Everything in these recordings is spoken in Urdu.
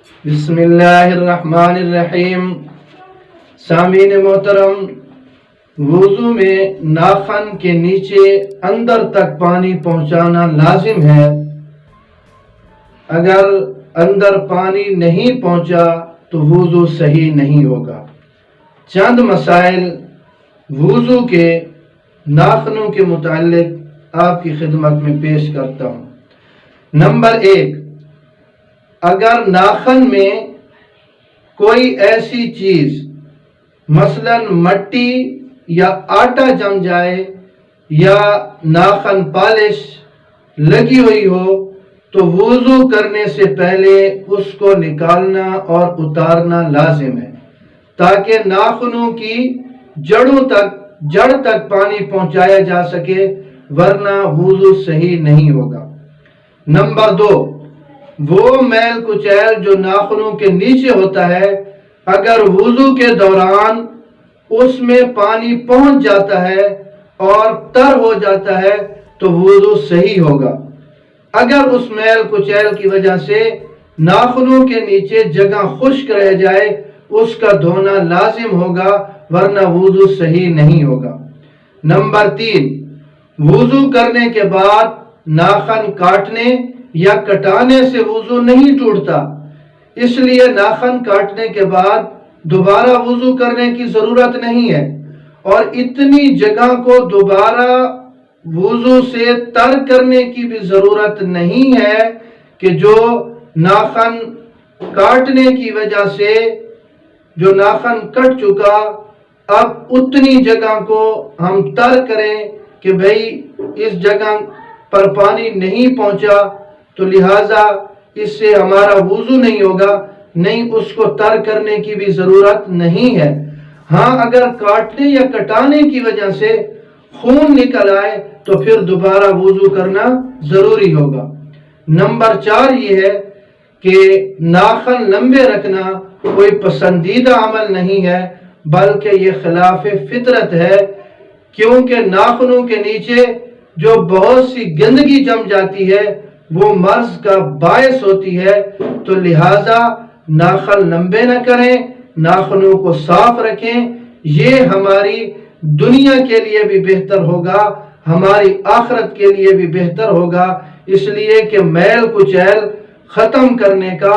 بسم اللہ الرحمن الرحیم۔ سامعین محترم، وضو میں ناخن کے نیچے اندر تک پانی پہنچانا لازم ہے۔ اگر اندر پانی نہیں پہنچا تو وضو صحیح نہیں ہوگا۔ چند مسائل وضو کے ناخنوں کے متعلق آپ کی خدمت میں پیش کرتا ہوں۔ نمبر 1، اگر ناخن میں کوئی ایسی چیز مثلا مٹی یا آٹا جم جائے یا ناخن پالش لگی ہوئی ہو تو وضو کرنے سے پہلے اس کو نکالنا اور اتارنا لازم ہے تاکہ ناخنوں کی جڑ تک پانی پہنچایا جا سکے، ورنہ وضو صحیح نہیں ہوگا۔ نمبر 2، وہ میل کچیل جو ناخنوں کے نیچے ہوتا ہے، اگر وضو کے دوران اس میں پانی پہنچ جاتا ہے اور تر ہو جاتا ہے تو وضو صحیح ہوگا۔ اگر اس میل کچیل کی وجہ سے ناخنوں کے نیچے جگہ خشک رہ جائے، اس کا دھونا لازم ہوگا، ورنہ وضو صحیح نہیں ہوگا۔ نمبر 3، وضو کرنے کے بعد ناخن کاٹنے یا کٹانے سے وضو نہیں ٹوٹتا، اس لیے ناخن کاٹنے کے بعد دوبارہ وضو کرنے کی ضرورت نہیں ہے، اور اتنی جگہ کو دوبارہ وضو سے تر کرنے کی بھی ضرورت نہیں ہے کہ جو ناخن کاٹنے کی وجہ سے جو ناخن کٹ چکا، اب اتنی جگہ کو ہم تر کریں کہ بھئی اس جگہ پر پانی نہیں پہنچا تو لہٰذا اس سے ہمارا وضو نہیں ہوگا، نہیں، اس کو تر کرنے کی بھی ضرورت نہیں ہے۔ ہاں، اگر کاٹنے یا کٹانے کی وجہ سے خون نکل آئے تو پھر دوبارہ وضو کرنا ضروری ہوگا۔ نمبر 4 یہ ہے کہ ناخن لمبے رکھنا کوئی پسندیدہ عمل نہیں ہے، بلکہ یہ خلاف فطرت ہے، کیونکہ ناخنوں کے نیچے جو بہت سی گندگی جم جاتی ہے وہ مرض کا باعث ہوتی ہے، تو لہٰذا ناخن لمبے نہ کریں، ناخنوں کو صاف رکھیں۔ یہ ہماری دنیا کے لیے بھی بہتر ہوگا، ہماری آخرت کے لیے بھی بہتر ہوگا، اس لیے کہ میل کچیل ختم کرنے کا،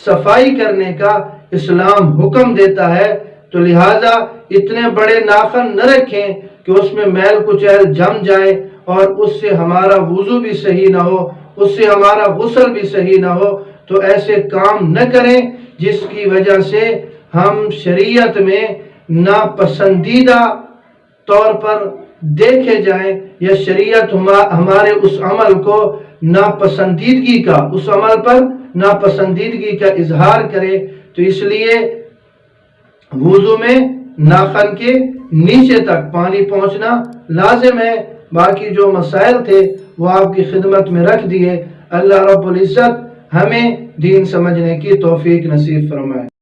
صفائی کرنے کا اسلام حکم دیتا ہے، تو لہٰذا اتنے بڑے ناخن نہ رکھیں کہ اس میں میل کچیل جم جائے اور اس سے ہمارا وضو بھی صحیح نہ ہو، اس سے ہمارا غسل بھی صحیح نہ ہو۔ تو ایسے کام نہ کریں جس کی وجہ سے ہم شریعت میں ناپسندیدہ طور پر دیکھے جائیں، یا شریعت ہمارے اس عمل کو ناپسندیدگی کا، اس عمل پر ناپسندیدگی کا اظہار کرے۔ تو اس لیے وضو میں ناخن کے نیچے تک پانی پہنچنا لازم ہے۔ باقی جو مسائل تھے وہ آپ کی خدمت میں رکھ دیے۔ اللہ رب العزت ہمیں دین سمجھنے کی توفیق نصیب فرمائے۔